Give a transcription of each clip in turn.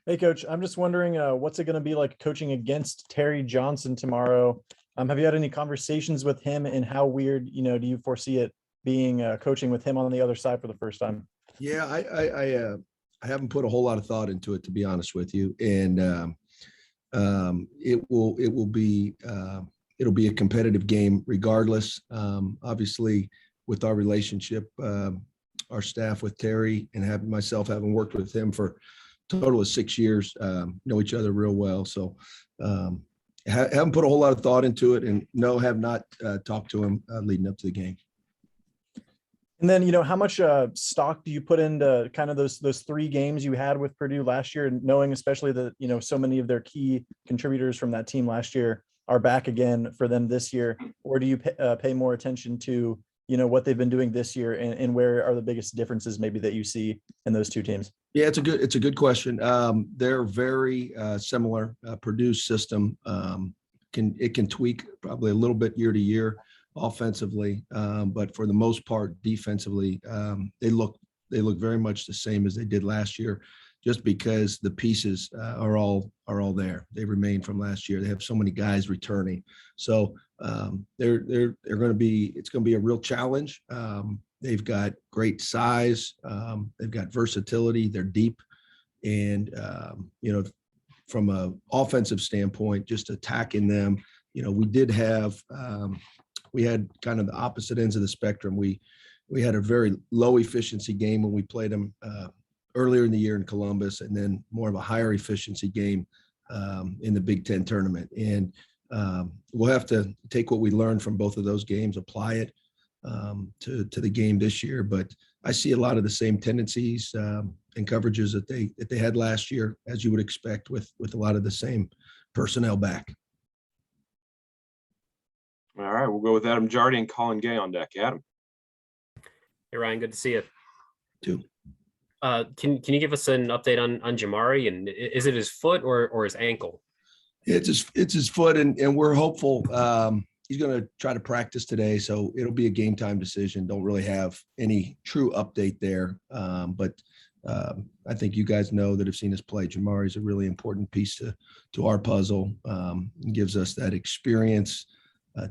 Hey, Coach, I'm just wondering, what's it going to be like coaching against Terry Johnson tomorrow? Have you had any conversations with him, and how weird, do you foresee it being coaching with him on the other side for the first time? Yeah, I haven't put a whole lot of thought into it, to be honest with you, and it will be it'll be a competitive game regardless. Obviously, with our relationship, our staff with Terry and having myself having worked with him for a total of 6 years, know each other real well. So haven't put a whole lot of thought into it, and no, have not talked to him leading up to the game. And then, how much stock do you put into kind of those three games you had with Purdue last year, and knowing especially that, so many of their key contributors from that team last year are back again for them this year? Or do you pay more attention to, what they've been doing this year, and where are the biggest differences maybe that you see in those two teams? Yeah, it's a good question. They're very similar. Purdue's system can tweak probably a little bit year to year offensively, but for the most part, defensively, they look very much the same as they did last year, just because the pieces are all there. They remain from last year. They have so many guys returning, so they're going to be. It's going to be a real challenge. They've got great size. They've got versatility. They're deep, and from an offensive standpoint, just attacking them. We had kind of the opposite ends of the spectrum. We had a very low efficiency game when we played them earlier in the year in Columbus, and then more of a higher efficiency game in the Big Ten tournament. And we'll have to take what we learned from both of those games, apply it to the game this year. But I see a lot of the same tendencies and coverages that they had last year, as you would expect, with a lot of the same personnel back. All right, we'll go with Adam Jardy and Colin Gay on deck. Adam. Hey, Ryan, good to see you. Too. Can you give us an update on Jamari, and is it his foot or his ankle? It's his foot, and we're hopeful. He's going to try to practice today, so it'll be a game time decision. Don't really have any true update there, but I think you guys know that have seen us play. Jamari is a really important piece to our puzzle. Gives us that experience.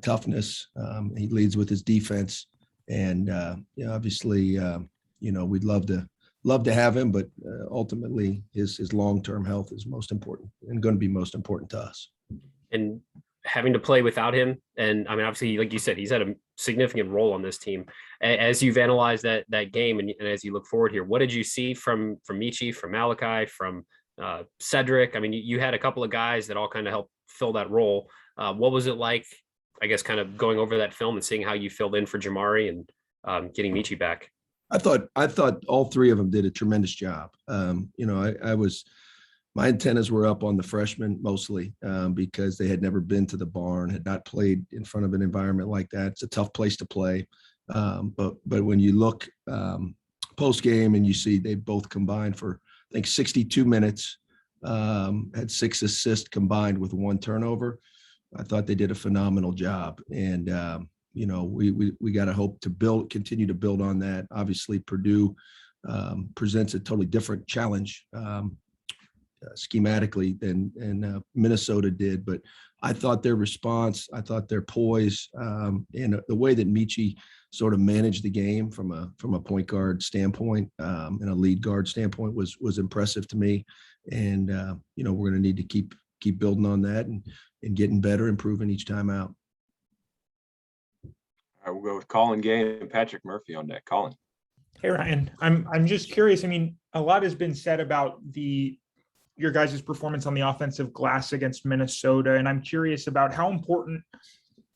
Toughness. He leads with his defense, and obviously, we'd love to have him, but ultimately, his long-term health is most important and going to be most important to us. And having to play without him, and I mean, obviously, like you said, he's had a significant role on this team. As you've analyzed that game, and as you look forward here, what did you see from Michi, from Malachi, from Cedric? I mean, you had a couple of guys that all kind of helped fill that role. What was it like, I guess, kind of going over that film and seeing how you filled in for Jamari and getting Michi back? I thought all three of them did a tremendous job. My antennas were up on the freshmen mostly because they had never been to the barn, had not played in front of an environment like that. It's a tough place to play. But when you look post game and you see they both combined for, I think, 62 minutes, had 6 assists combined with 1 turnover. I thought they did a phenomenal job, and we got to hope to continue to build on that. Obviously, Purdue presents a totally different challenge schematically than Minnesota did, but I thought their response, I thought their poise, and the way that Michi sort of managed the game from a point guard standpoint and a lead guard standpoint was impressive to me. And we're going to need to keep building on that and getting better, improving each time out. All right, we'll go with Colin Gay and Patrick Murphy on deck. Colin. Hey, Ryan. I'm just curious. I mean, a lot has been said about your guys' performance on the offensive glass against Minnesota, and I'm curious about how important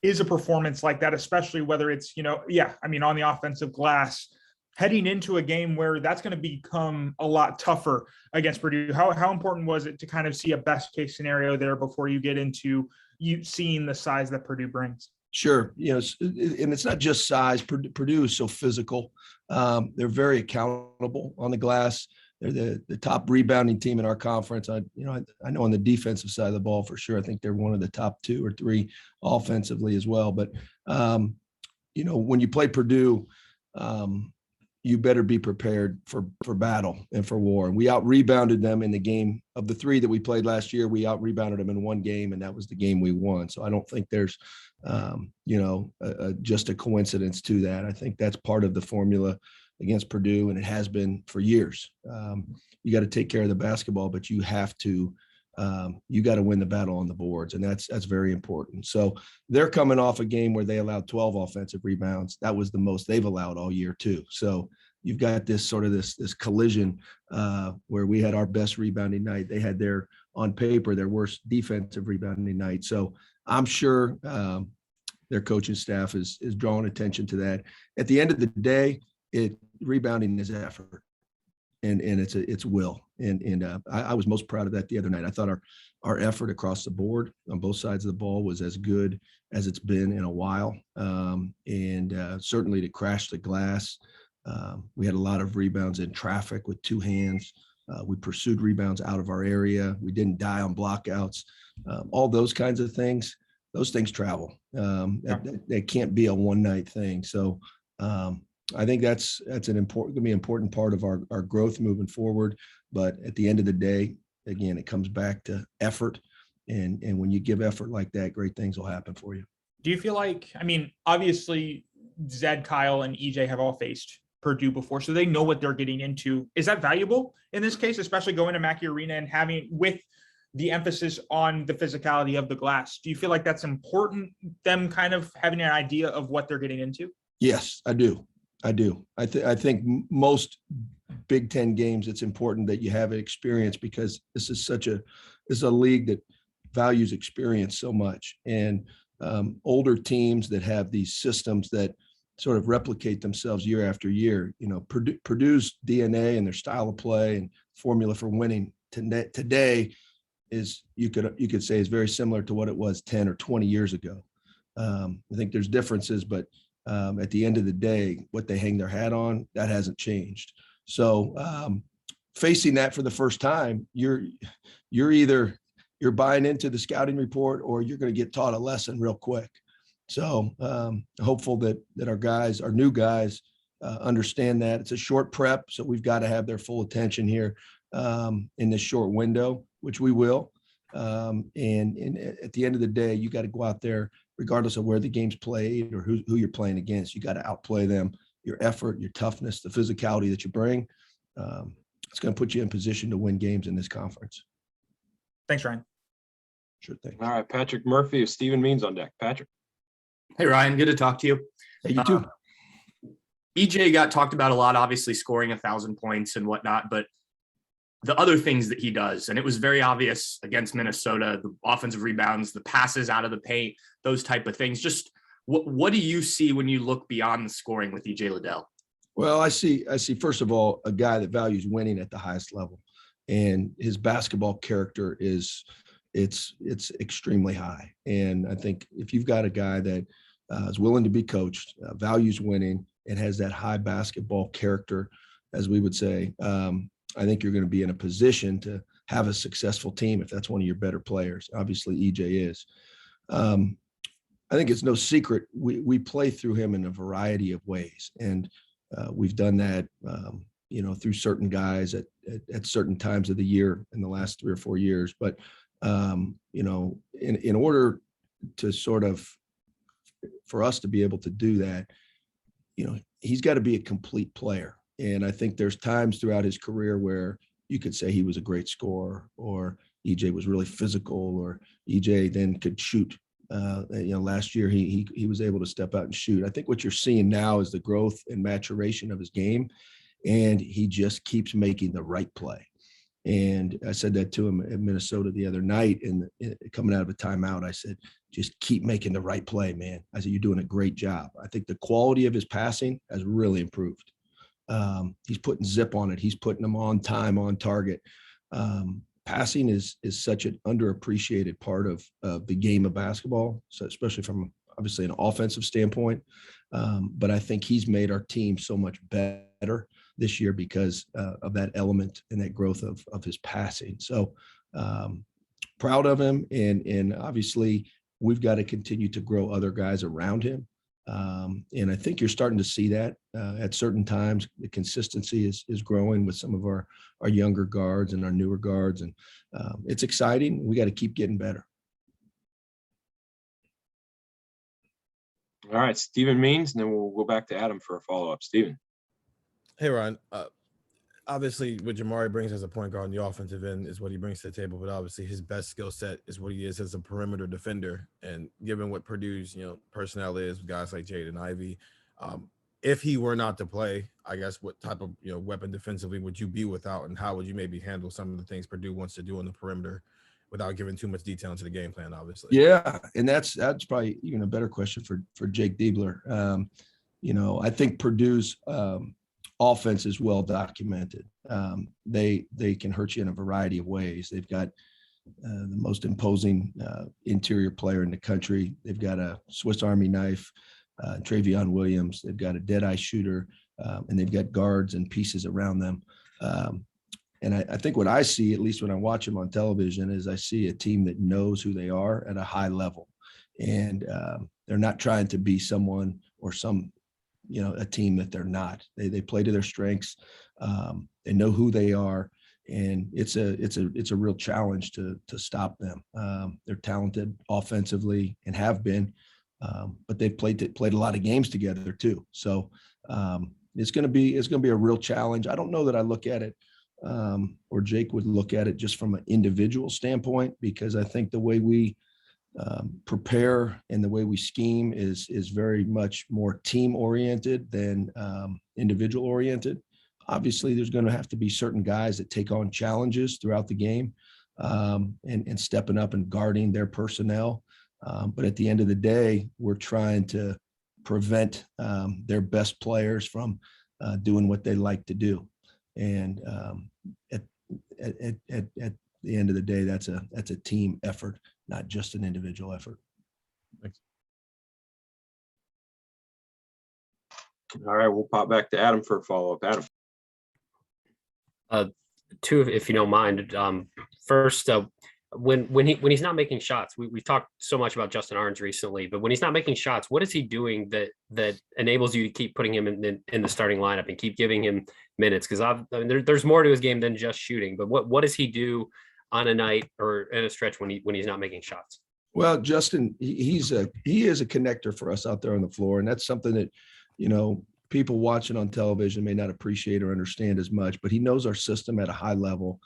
is a performance like that, especially whether it's, on the offensive glass, heading into a game where that's going to become a lot tougher against Purdue. How important was it to kind of see a best case scenario there before you get into seeing the size that Purdue brings? Sure. And it's not just size. Purdue is so physical. They're very accountable on the glass. They're the top rebounding team in our conference. I know on the defensive side of the ball for sure. I think they're one of the top 2 or 3 offensively as well. But when you play Purdue, you better be prepared for battle and for war. And we out rebounded them in the game of the 3 that we played last year. We out rebounded them in one game, and that was the game we won. So I don't think there's, just a coincidence to that. I think that's part of the formula against Purdue, and it has been for years. You got to take care of the basketball, but you have to, you got to win the battle on the boards, and that's very important. So they're coming off a game where they allowed 12 offensive rebounds. That was the most they've allowed all year too. So you've got this sort of this collision where we had our best rebounding night. They had on paper their worst defensive rebounding night. So I'm sure their coaching staff is drawing attention to that. At the end of the day, rebounding is effort. And it's will. And I was most proud of that the other night. I thought our effort across the board on both sides of the ball was as good as it's been in a while. Certainly to crash the glass. We had a lot of rebounds in traffic with 2 hands. We pursued rebounds out of our area. We didn't die on blockouts. All those kinds of things, those things travel. That can't be a one-night thing. So I think that's going to be an important part of our growth moving forward. But at the end of the day, again, it comes back to effort. And when you give effort like that, great things will happen for you. Do you feel like, I mean, obviously Zed, Kyle, and EJ have all faced Purdue before, so they know what they're getting into. Is that valuable in this case, especially going to Mackey Arena and having with the emphasis on the physicality of the glass? Do you feel like that's important, them kind of having an idea of what they're getting into? Yes, I do. I think most Big Ten games, it's important that you have an experience, because this is a league that values experience so much. And older teams that have these systems that sort of replicate themselves year after year, Purdue's DNA and their style of play and formula for winning today is, you could say, is very similar to what it was 10 or 20 years ago. I think there's differences, but at the end of the day, what they hang their hat on, that hasn't changed. So facing that for the first time, you're buying into the scouting report, or you're going to get taught a lesson real quick. So hopeful that our new guys understand that. It's a short prep, so we've got to have their full attention here in this short window, which we will. And at the end of the day, you got to go out there, regardless of where the game's played or who you're playing against. You got to outplay them. Your effort, your toughness, the physicality that you bring, it's going to put you in position to win games in this conference. Thanks, Ryan. Sure thing. All right, Patrick Murphy of Stephen Means on deck. Patrick. Hey, Ryan, good to talk to you. Hey, you too. EJ got talked about a lot, obviously scoring 1,000 points and whatnot, but the other things that he does, and it was very obvious against Minnesota, the offensive rebounds, the passes out of the paint, those type of things. Just what do you see when you look beyond the scoring with EJ Liddell? Well, I see, first of all, a guy that values winning at the highest level, and his basketball character it's extremely high. And I think if you've got a guy that is willing to be coached, values winning, and has that high basketball character, as we would say, I think you're going to be in a position to have a successful team if that's one of your better players. Obviously, EJ is. I think it's no secret we play through him in a variety of ways, and we've done that, through certain guys at certain times of the year in the last 3 or 4 years. But in order to sort of, for us to be able to do that, he's got to be a complete player. And I think there's times throughout his career where you could say he was a great scorer, or EJ was really physical, or EJ then could shoot. Last year he was able to step out and shoot. I think what you're seeing now is the growth and maturation of his game, and he just keeps making the right play. And I said that to him at Minnesota the other night, and coming out of a timeout, I said, just keep making the right play, man. I said, you're doing a great job. I think the quality of his passing has really improved. He's putting zip on it. He's putting them on time, on target. Passing is such an underappreciated part of the game of basketball, so especially from obviously an offensive standpoint. But I think he's made our team so much better this year because of that element and that growth of his passing. So proud of him, and obviously we've got to continue to grow other guys around him And I think you're starting to see that at certain times. The consistency is growing with some of our younger guards and our newer guards. And it's exciting. We got to keep getting better. All right, Stephen Means, and then we'll go back to Adam for a follow-up. Stephen. Hey, Ryan. Obviously, what Jamari brings as a point guard on the offensive end is what he brings to the table, but obviously his best skill set is what he is as a perimeter defender. And given what Purdue's, personnel is, with guys like Jade and Ivy, if he were not to play, I guess what type of, weapon defensively would you be without, and how would you maybe handle some of the things Purdue wants to do on the perimeter without giving too much detail into the game plan, obviously? Yeah, and that's probably even a better question for Jake Diebler. I think Purdue's offense is well documented. They can hurt you in a variety of ways. They've got the most imposing interior player in the country. They've got a Swiss Army knife, Travion Williams. They've got a dead-eye shooter, and they've got guards and pieces around them. And I think what I see, at least when I watch them on television, is I see a team that knows who they are at a high level. And they're not trying to be someone or a team that they're not. They play to their strengths. They know who they are, and it's a real challenge to stop them. They're talented offensively and have been, but they've played a lot of games together too. So it's going to be a real challenge. I don't know that I look at it, or Jake would look at it just from an individual standpoint, because I think the way we prepare and the way we scheme is very much more team oriented than individual oriented. Obviously, there's going to have to be certain guys that take on challenges throughout the game and stepping up and guarding their personnel. But at the end of the day, we're trying to prevent their best players from doing what they like to do. And at the end of the day, that's a team effort, not just an individual effort. Thanks. All right, we'll pop back to Adam for a follow-up. Adam. Two, if you don't mind. First, when he's not making shots, we've talked so much about Justin Arns recently, but when he's not making shots, what is he doing that enables you to keep putting him in the starting lineup and keep giving him minutes? Because there's more to his game than just shooting. But what does he do on a night or in a stretch when he's not making shots? Well, Justin, he is a connector for us out there on the floor, and that's something that people watching on television may not appreciate or understand as much, but he knows our system at a high level.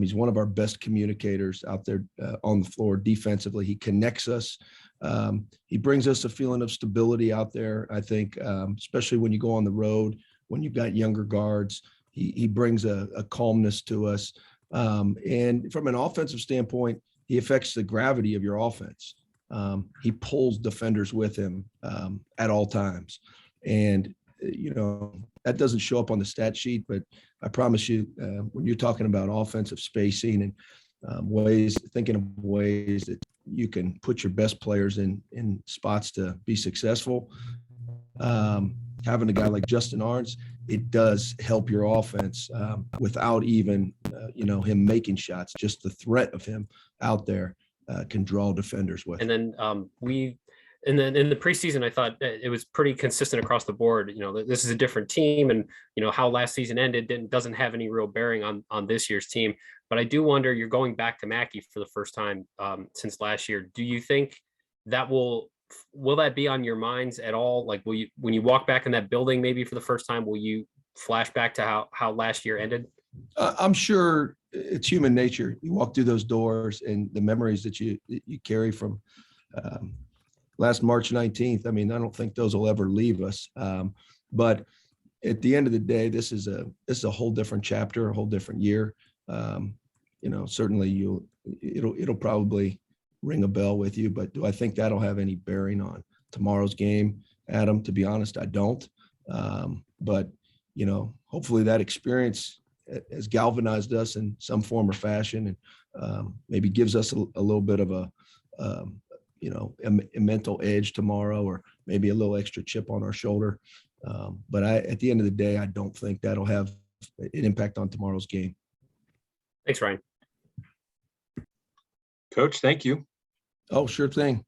He's one of our best communicators out there on the floor defensively. He connects us. He brings us a feeling of stability out there, I think, especially when you go on the road, when you've got younger guards. He brings a calmness to us. And from an offensive standpoint, he affects the gravity of your offense. He pulls defenders with him at all times. And that doesn't show up on the stat sheet, but I promise you, when you're talking about offensive spacing and thinking of ways that you can put your best players in spots to be successful, having a guy like Justin Arns, it does help your offense without even, him making shots. Just the threat of him out there can draw defenders with. And then And then in the preseason, I thought it was pretty consistent across the board. This is a different team, and how last season ended doesn't have any real bearing on this year's team. But I do wonder, you're going back to Mackey for the first time since last year. Do you think that will that be on your minds at all? Like, when you walk back in that building, maybe for the first time, will you flash back to how last year ended? I'm sure it's human nature. You walk through those doors, and the memories that you carry from last March 19th. I mean, I don't think those will ever leave us. But at the end of the day, this is a whole different chapter, a whole different year. Certainly it'll probably ring a bell with you, but do I think that'll have any bearing on tomorrow's game, Adam? To be honest, I don't. But hopefully that experience has galvanized us in some form or fashion, and maybe gives us a little bit of a mental edge tomorrow, or maybe a little extra chip on our shoulder. But at the end of the day, I don't think that'll have an impact on tomorrow's game. Thanks, Ryan. Coach, thank you. Oh, sure thing.